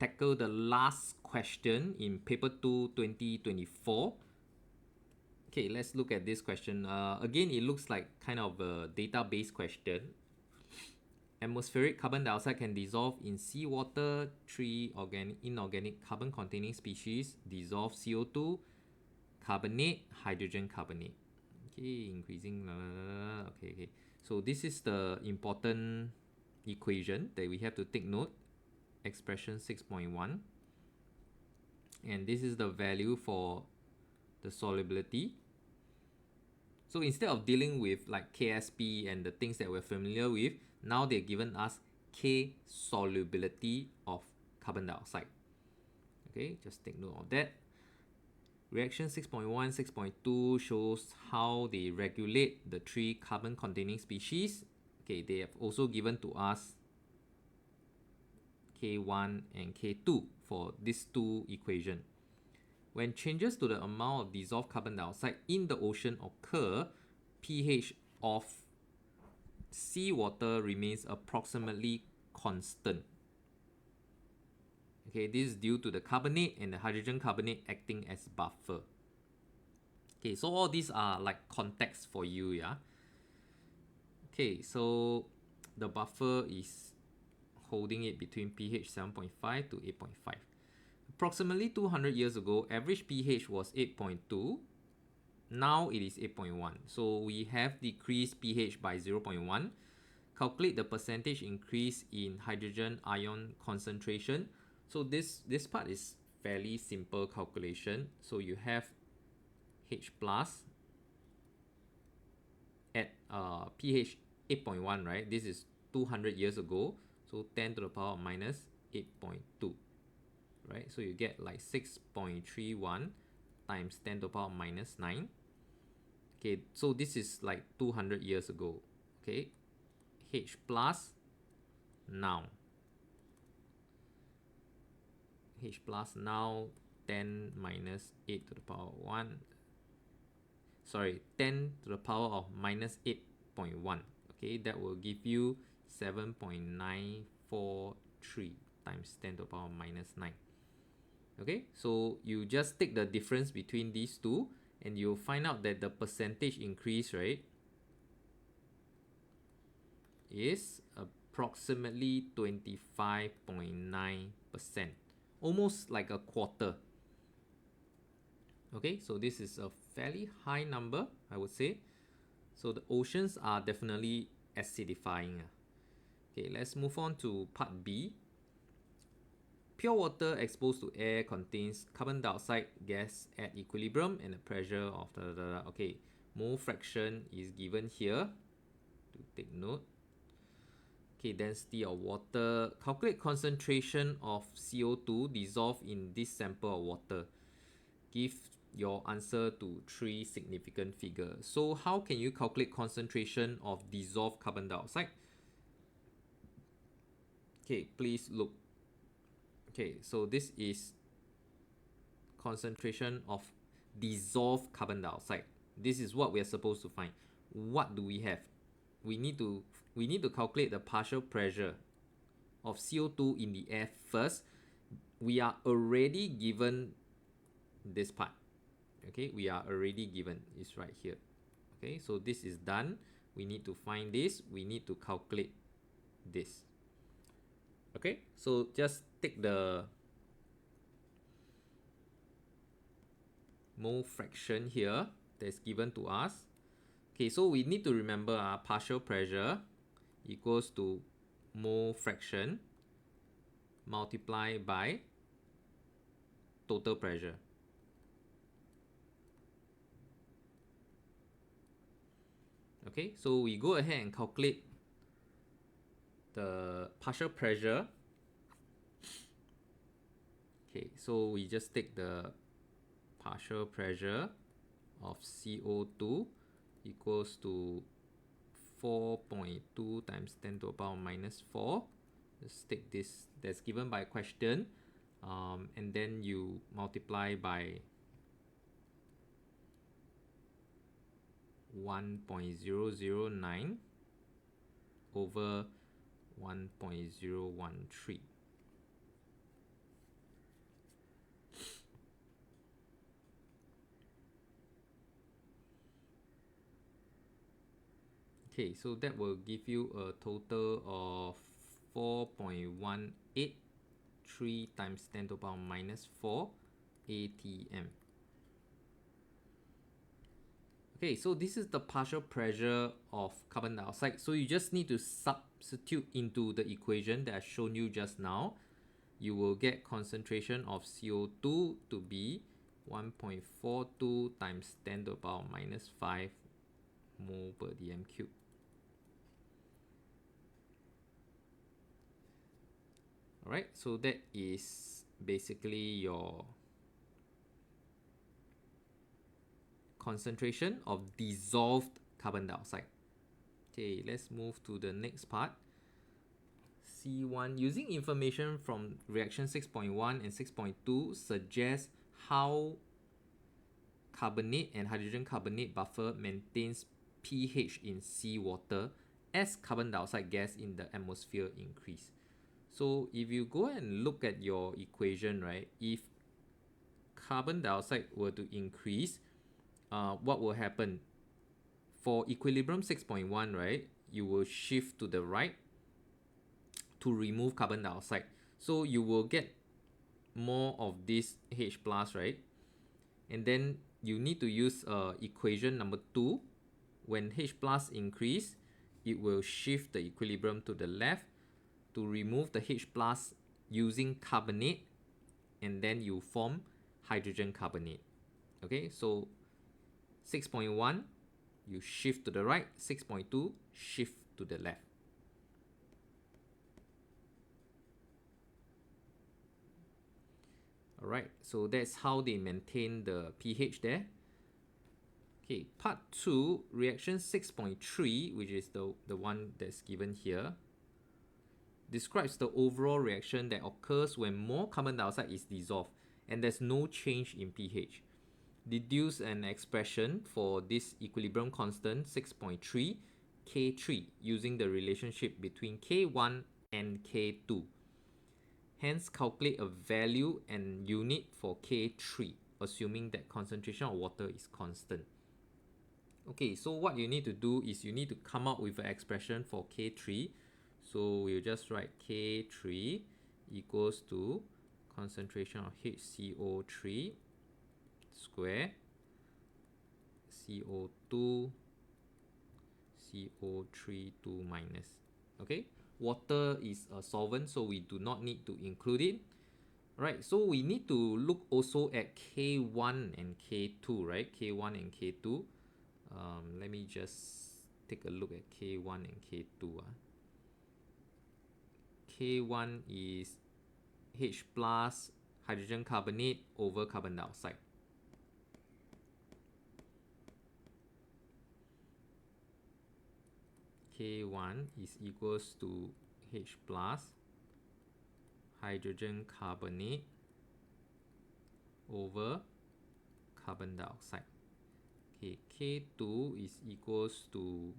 tackle the last question in paper 2 2024. Okay, let's look at this question. Again, it looks like kind of a database question. Atmospheric carbon dioxide can dissolve in seawater. 3 inorganic carbon-containing species dissolve CO2, carbonate, hydrogen carbonate. Okay, increasing. Okay. So this is the important equation that we have to take note. Expression 6.1. And this is the value for the solubility. So instead of dealing with like KSP and the things that we're familiar with, now they've given us K solubility of carbon dioxide. Okay, just take note of that. Reaction 6.1, 6.2 shows how they regulate the 3 carbon-containing species. Okay, they have also given to us K1 and K2 for these 2 equations. When changes to the amount of dissolved carbon dioxide in the ocean occur, pH of seawater remains approximately constant. Okay, this is due to the carbonate and the hydrogen carbonate acting as buffer. Okay, so all these are like context for you, yeah. Okay, so the buffer is holding it between pH 7.5 to 8.5. Approximately 200 years ago, average pH was 8.2. Now it is 8.1. So we have decreased pH by 0.1. Calculate the percentage increase in hydrogen ion concentration. So this part is fairly simple calculation. So you have H plus at pH 8.1, right? This is 200 years ago. So 10 to the power of minus 8.2. Right, so you get like 6.31 times 10 to the power minus 9. Okay, so this is like 200 years ago. Okay, H plus now. H plus now 10 minus 8 to the power 1. Sorry, 10 to the power of minus 8.1. Okay, that will give you 7.943 times 10 to the power minus 9. Okay, so you just take the difference between these two and you'll find out that the percentage increase, right, is approximately 25.9%, almost like a quarter. Okay, so this is a fairly high number, I would say. So the oceans are definitely acidifying. Okay, let's move on to part B. Pure water exposed to air contains carbon dioxide gas at equilibrium and a pressure of okay, mole fraction is given here to take note. Okay, density of water. Calculate concentration of CO2 dissolved in this sample of water. Give your answer to 3 significant figures. So how can you calculate concentration of dissolved carbon dioxide? Okay, please look. Okay, so this is concentration of dissolved carbon dioxide. This is what we are supposed to find. What do we have? We need to calculate the partial pressure of CO2 in the air first. We are already given this part. Okay, we are already given. It's right here. Okay, so this is done. We need to find this. We need to calculate this. Okay, so just take the mole fraction here that's given to us. Okay, so we need to remember partial pressure equals to mole fraction multiplied by total pressure. Okay, so we go ahead and calculate the partial pressure. Okay, so we just take the partial pressure of CO2 equals to 4.2 times 10 to the power minus 4. Just take this that's given by a question, and then you multiply by 1.009 over 1.013. Okay, so that will give you a total of 4.183 times 10 to the power minus 4 atm. Okay, so this is the partial pressure of carbon dioxide. So you just need to substitute into the equation that I shown you just now. You will get concentration of CO2 to be 1.42 times 10 to the power minus 5 mole per dm cube. Alright, so that is basically your concentration of dissolved carbon dioxide. Okay, let's move to the next part. C1, using information from reaction 6.1 and 6.2 suggests how carbonate and hydrogen carbonate buffer maintains pH in seawater as carbon dioxide gas in the atmosphere increase. So if you go and look at your equation, right, if carbon dioxide were to increase, what will happen? For equilibrium 6.1, right, you will shift to the right to remove carbon dioxide. So you will get more of this H plus, right? And then you need to use equation number 2. When H plus increase, it will shift the equilibrium to the left to remove the H plus using carbonate, and then you form hydrogen carbonate. Okay, so 6.1 you shift to the right, 6.2 shift to the left. Alright, so that's how they maintain the pH there. Okay, part 2, reaction 6.3, which is the one that's given here, describes the overall reaction that occurs when more carbon dioxide is dissolved and there's no change in pH. Deduce an expression for this equilibrium constant 6.3 K3 using the relationship between K1 and K2. Hence, calculate a value and unit for K3, assuming that concentration of water is constant. Okay, so what you need to do is you need to come up with an expression for K3. So we'll just write K3 equals to concentration of HCO3 square CO2 CO3 2 minus. Okay, water is a solvent, so we do not need to include it. Right, so we need to look also at K1 and K2, right? K1 and K2. Let me just take a look at K1 and K2. K1 is H plus hydrogen carbonate over carbon dioxide. K1 is equals to H plus hydrogen carbonate over carbon dioxide. Okay, K2 is equals to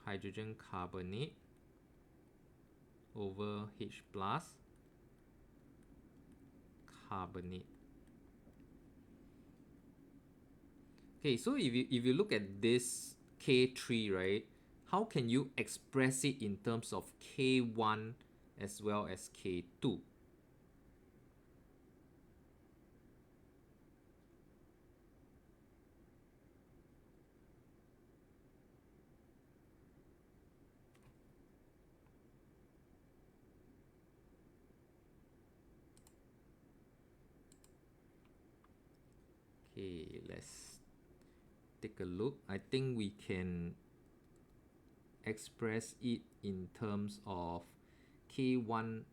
hydrogen carbonate over H plus carbonate. Okay, so if you look at this K3, right, how can you express it in terms of K1 as well as K2? Okay, let's take a look. I think we can express it in terms of K1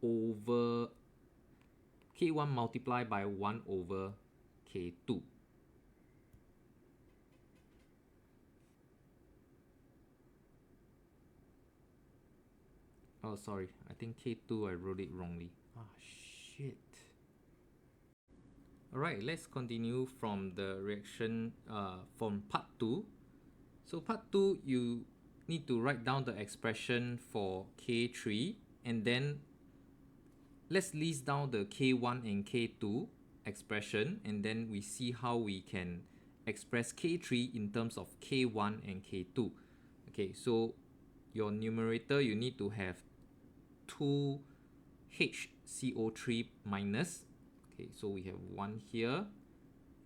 over K1 multiplied by 1 over K2. Oh, sorry, I think K2 I wrote it wrongly. Ah, shit. Alright, let's continue from the reaction from part 2. So part 2, you need to write down the expression for K3, and then let's list down the K1 and K2 expression, and then we see how we can express K3 in terms of K1 and K2. Okay, so your numerator, you need to have 2 HCO3 minus. Okay, so we have 1 here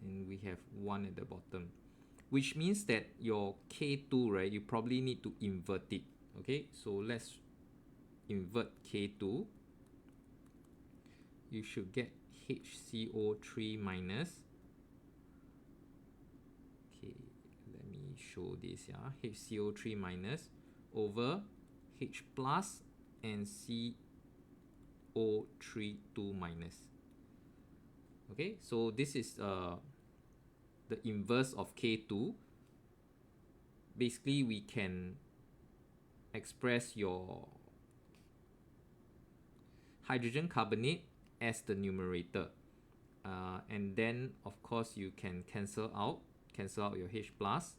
and we have 1 at the bottom, which means that your K2, right, you probably need to invert it. Okay, so let's invert K2. You should get HCO3 minus. Okay, let me show this. Yeah, HCO3 minus over H plus and CO3 2 minus. Okay, so this is the inverse of K2. Basically, we can express your hydrogen carbonate as the numerator. And then, of course, you can cancel out your H plus.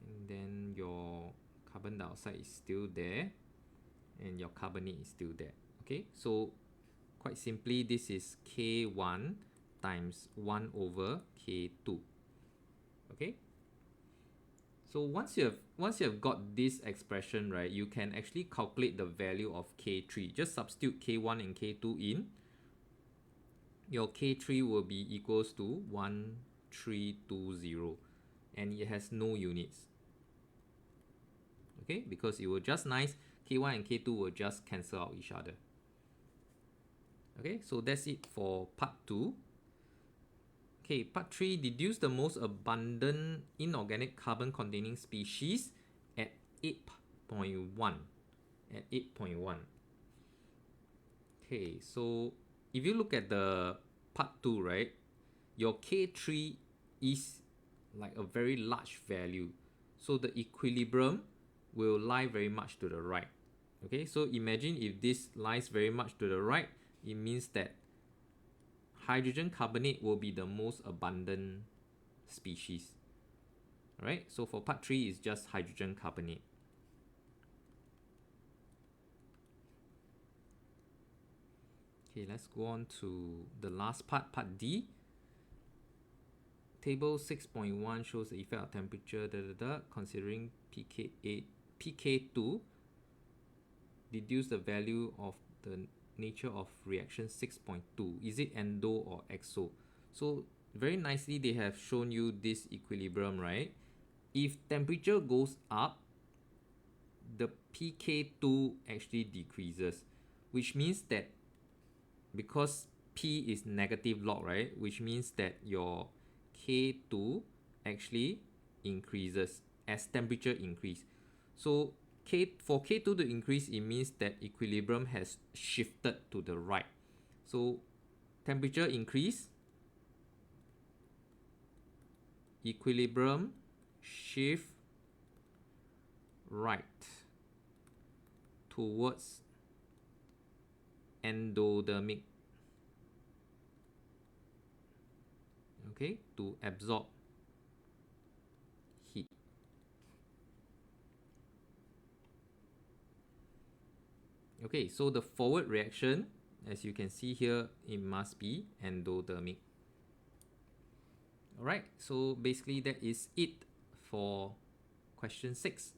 And then your carbon dioxide is still there. And your carbonate is still there. Okay, so quite simply, this is K1 times 1 over K2. Okay, so once you have got this expression, right, you can actually calculate the value of K3. Just substitute K1 and K2 in. Your K3 will be equals to 1320, and it has no units. Okay, because it will just nice, K1 and K2 will just cancel out each other. Okay, so that's it for part 2. Okay, part 3, deduce the most abundant inorganic carbon containing species at 8.1. At 8.1. Okay, so if you look at the part 2, right, your K3 is like a very large value. So the equilibrium will lie very much to the right. Okay, so imagine if this lies very much to the right, it means that hydrogen carbonate will be the most abundant species. Alright, so for part 3 is just hydrogen carbonate. Okay, let's go on to the last part, part D. Table 6.1 shows the effect of temperature, considering pK2. Deduce the value of the nature of reaction 6.2. Is it endo or exo? So very nicely they have shown you this equilibrium, right? If temperature goes up, the pK2 actually decreases, which means that because P is negative log, right, which means that your K2 actually increases as temperature increase. So for K2 to increase, it means that equilibrium has shifted to the right. So temperature increase, equilibrium shift right towards endothermic. Okay, to absorb heat. Okay, so the forward reaction, as you can see here, it must be endothermic. Alright, so basically that is it for question 6.